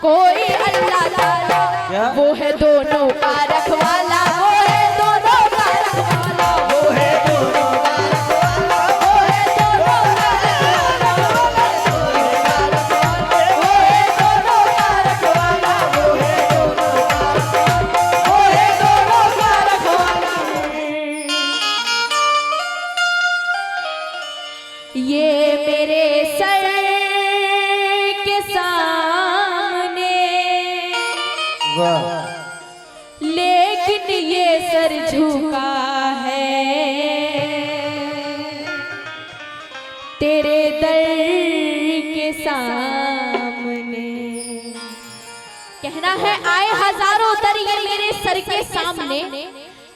कोई अल्लाह ताला, वो है दोनों का रखवाला, वो है दोनों का रखवाला, वो है दोनों का रखवाला, वो है दोनों का रखवाला, वो है दोनों का रखवाला, वो है दोनों का रखवाला। ये मेरे सर के सामने, लेकिन ये सर झुका है तेरे दर के सामने। कहना है आए हजारों दर ये मेरे सर के सामने,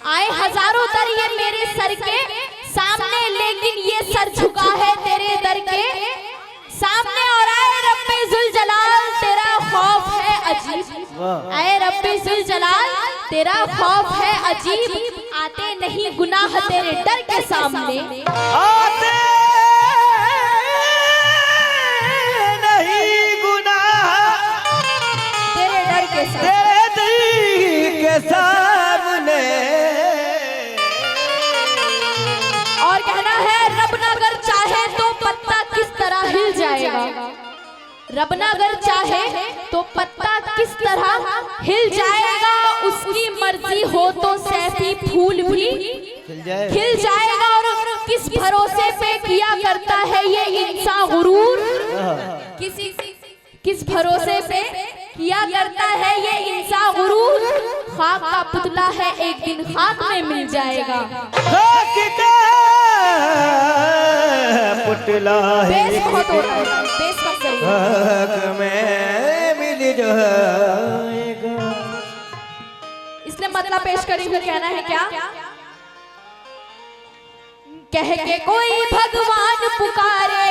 आए हजारों दर ये मेरे सर के सामने, लेकिन ये सर झुका है तेरे दर के सामने। और आए रब्बे जुल जलाल तेरा खौफ है अजीब, आए रब्बे जुल जलाल तेरा खौफ है अजीब, आते नहीं गुनाह तेरे डर के सामने, आते नहीं गुनाह तेरे डर के सामने, तेरे दिल के सामने। और कहना है रब न अगर चाहे तो पत्ता किस तरह हिल जाएगा, रब न अगर चाहे तो पत्ता किस तरह हिल जाएगा, उसकी मर्जी हो तो सैफी फूल भी खिल जाएगा। और किस भरोसे पे किया करता है ये इंसान गुरूर, किस भरोसे पे किया करता है ये इंसान गुरूर, खाक का पुतला है एक दिन खाक में मिल जाएगा। खाक का पुतला है बेस बहुत हो रहा है, बेस मत करिए। खाक में मिल जाएगा। इसलिए मतलब पेश करी हुई कहना है क्या, कह के कोई भगवान पुकारे,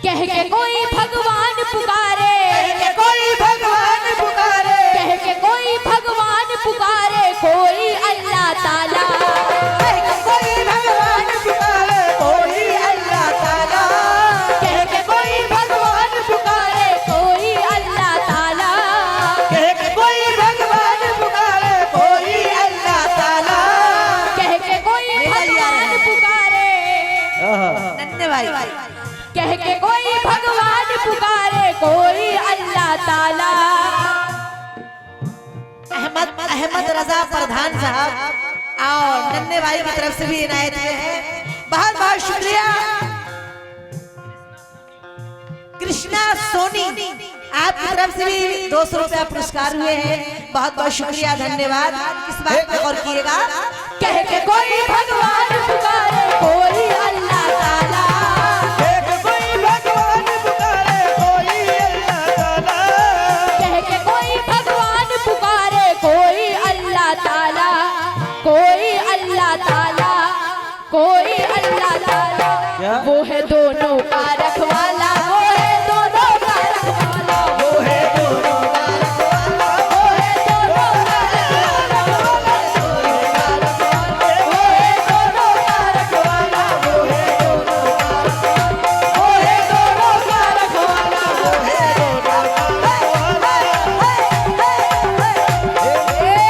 कह के कोई भगवान पुकारे, कह के कोई भगवान पुकारे, कह के कोई भगवान पुकारे, कोई अल्लाह ताला, कह के कोई भगवान पुकारे, कोई अल्लाह ताला, कह के कोई भगवान पुकारे, कोई अल्लाह ताला, कह के कोई भगवान पुकारे, कोई अल्लाह ताला, कह के कोई भगवान पुकारे, नन्हे भाई, कह के कोई भगवान पुकारे, कोई अल्लाह ताला। अहमद रजा प्रधान साहब और नन्हे भाई की तरफ से भी इनायत हुए हैं, बहुत बहुत शुक्रिया। कृष्णा सोनी आपकी तरफ से भी 200 रुपया पुरस्कार हुए हैं, बहुत बहुत शुक्रिया, धन्यवाद। इस बात पे गौर कीजिएगा। कह के कोई भगवान पुकारे, कोई अल्लाह ताला, कह के कोई भगवान पुकारे, कोई अल्लाह ताला, कह के कोई भगवान पुकारे, कोई अल्लाह ताला, कोई अल्लाह ताला, कोई अल्लाह ताला, वो है दोनों का रखवाला, वो है दोनों का रखवाला, वो है दोनों का रखवाला, वो है दोनों का रखवाला, वो है दोनों का रखवाला, वो है दोनों का रखवाला, वो है दोनों का रखवाला, वो है दोनों का।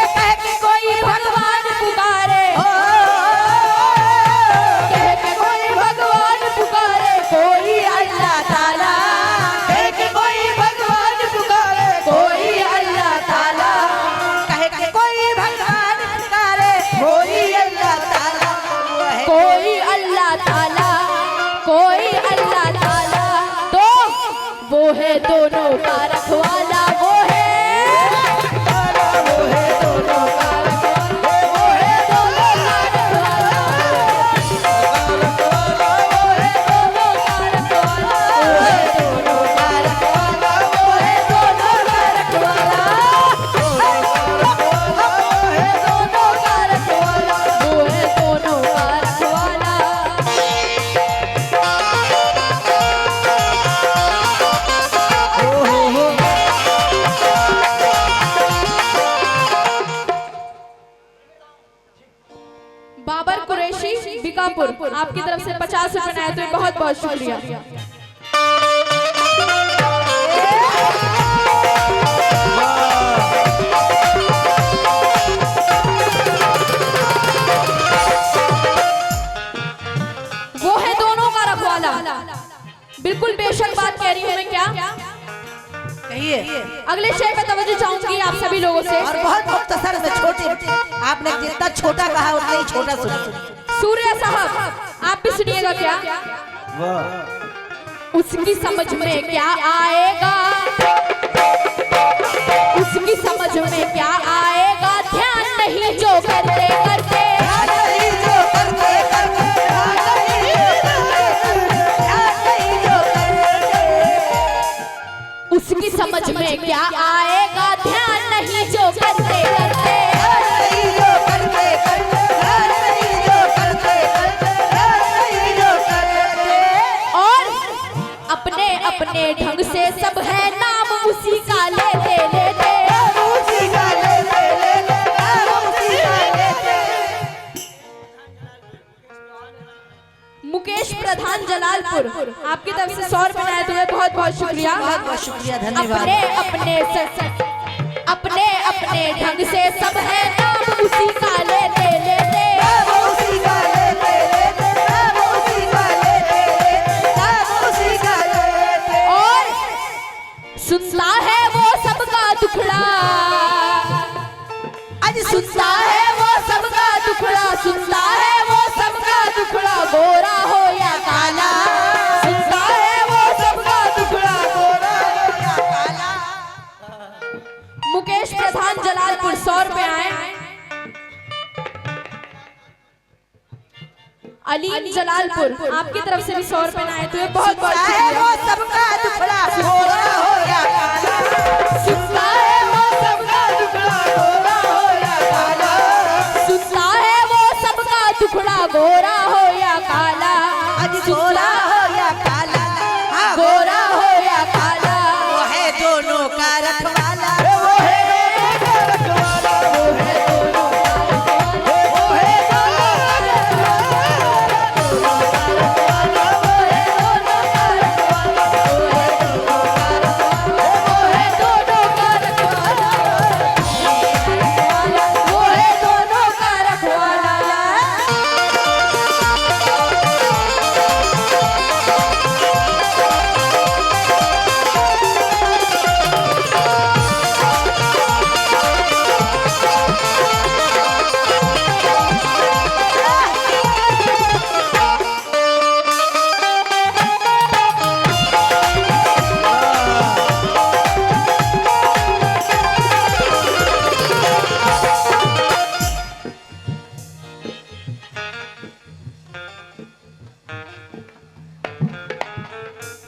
कह के कोई भगवान पुकारे, कह के कोई भगवान पुकारे, कोई अल्लाह ताला, कह के कोई भगवान पुकारे, कोई अल्लाह ताला, कह के कोई भगवान पुकारे, कोई अल्लाह ताला, कोई अल्लाह ताला, कोई अल्लाह ताला, तो वो है दोनों का रखवाला, वो है दोनों का रखवाला, वो है दोनों का रखवाला। टीकापुर आपकी तरफ से 50 रुपए आए तो बहुत बहुत शुक्रिया। वो है दोनों का रखवाला। बिल्कुल बेशक बात कह रही हूँ मैं, क्या कहिए। अगले शेर पे तवज्जो चाहूंगी आप सभी लोगों से। और बहुत मुख्तसर में छोटे, आपने जितना छोटा कहा उतना ही छोटा सुनिए। सूर्य साहब आप भी सुनिएगा क्या। उसकी समझ में क्या आएगा, उसकी समझ में क्या आएगा, ध्यान नहीं जो करते करते, उसकी समझ में क्या आएगा, ध्यान नहीं जो करते करते, और अपने अपने ढंग से सब है नाम उसी का लेते लेते, मुकेश प्रधान जलालपुर आपकी तरफ से 100 रुपए आए तुम्हें बहुत बहुत शुक्रिया। बहुत बहुत शुक्रिया, धन्यवाद। अपने अपने ढंग से सब है नाम उसी का लेते लेते, और सुनता है वो सबका दुखड़ा, आज सुनता है वो सबका दुखड़ा, सुनता है वो सबका दुखड़ा, गोरा हो या काला, सुनता है वो सबका दुखड़ा, गोरा हो या काला। मुकेश प्रधान जलालपुर 100 रुपए आए। अलीम जलालपुर आपकी तरफ से भी 100 रुपए आए तो बहुत बहुत शुक्रिया। वो सबका दुखड़ा गोरा हो या काला, सुनता है वो सबका दुखड़ा, गोरा हो या काला, सुनता है वो सबका दुखड़ा, गोरा हो या काला, आज गोरा हो या काला, हाँ गोरा हो या काला, वो है दोनों का रखवाला,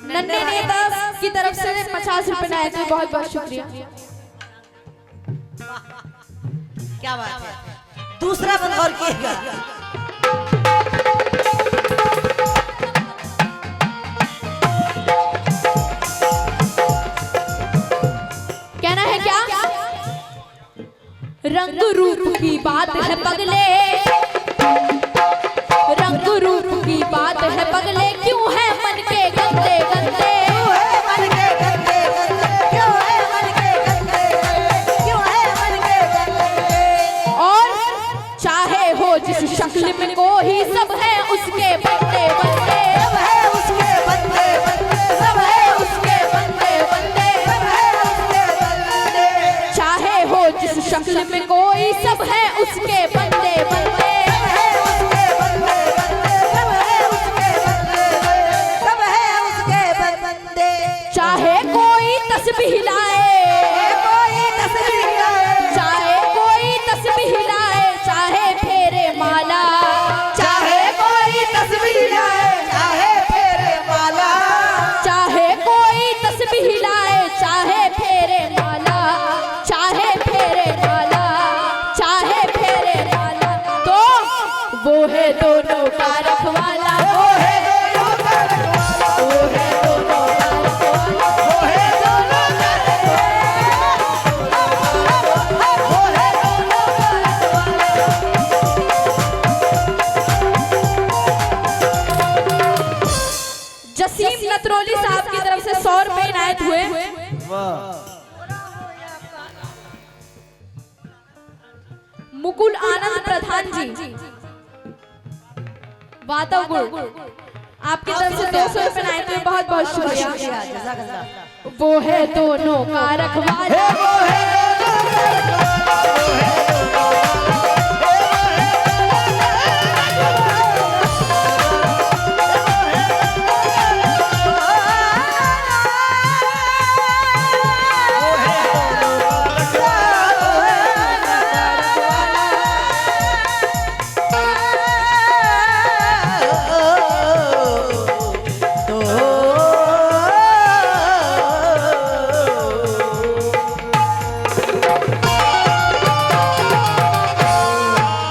नन्हे नेता की तरफ से 50 रुपए आए थे बहुत बहुत शुक्रिया। क्या बात है। दूसरा बंद और किएगा। कहना है क्या, रंग रूप की बात है पगले, रंग रूप की बात है पगले, क्यों है मन के गंदे गंदे, मन के गंदे गंदे, क्यों है मन के गंदे गंदे, क्यों है मन के गंदे, और चाहे हो जिस शक्ल में को ही सब है उसके बंदे बंदे, सब है उसके बंदे बंदे, सब है उसके बंदे बंदे, सब है उसके बंदे, चाहे हो जिस शक्ल में कोई सब है उसके बंदे बंदे, चाहे कोई तस्बीह लाए, चाहे कोई तस्बीह लाए, चाहे फेरे माला, चाहे कोई तस्बीह लाए, चाहे फेरे माला, चाहे कोई तस्बीह लाए, चाहे फेरे माला, चाहे फेरे माला, चाहे फेरे माला, तो वो है दोनों का रखवाला, वो है दोनों का रखवाला, वो है दोनों का रखवाला, वो है दोनों का रखवाला, वो है दोनों का रखवाला। सतरोली साहब की तरफ से 100 रुपए इनायत हुए। मुकुल आनंद प्रधान जी वातावगुड़ आपकी तरफ से 200 रुपए इनायत हुए, बहुत बहुत शुक्रिया। वो है दोनों का रखवाला,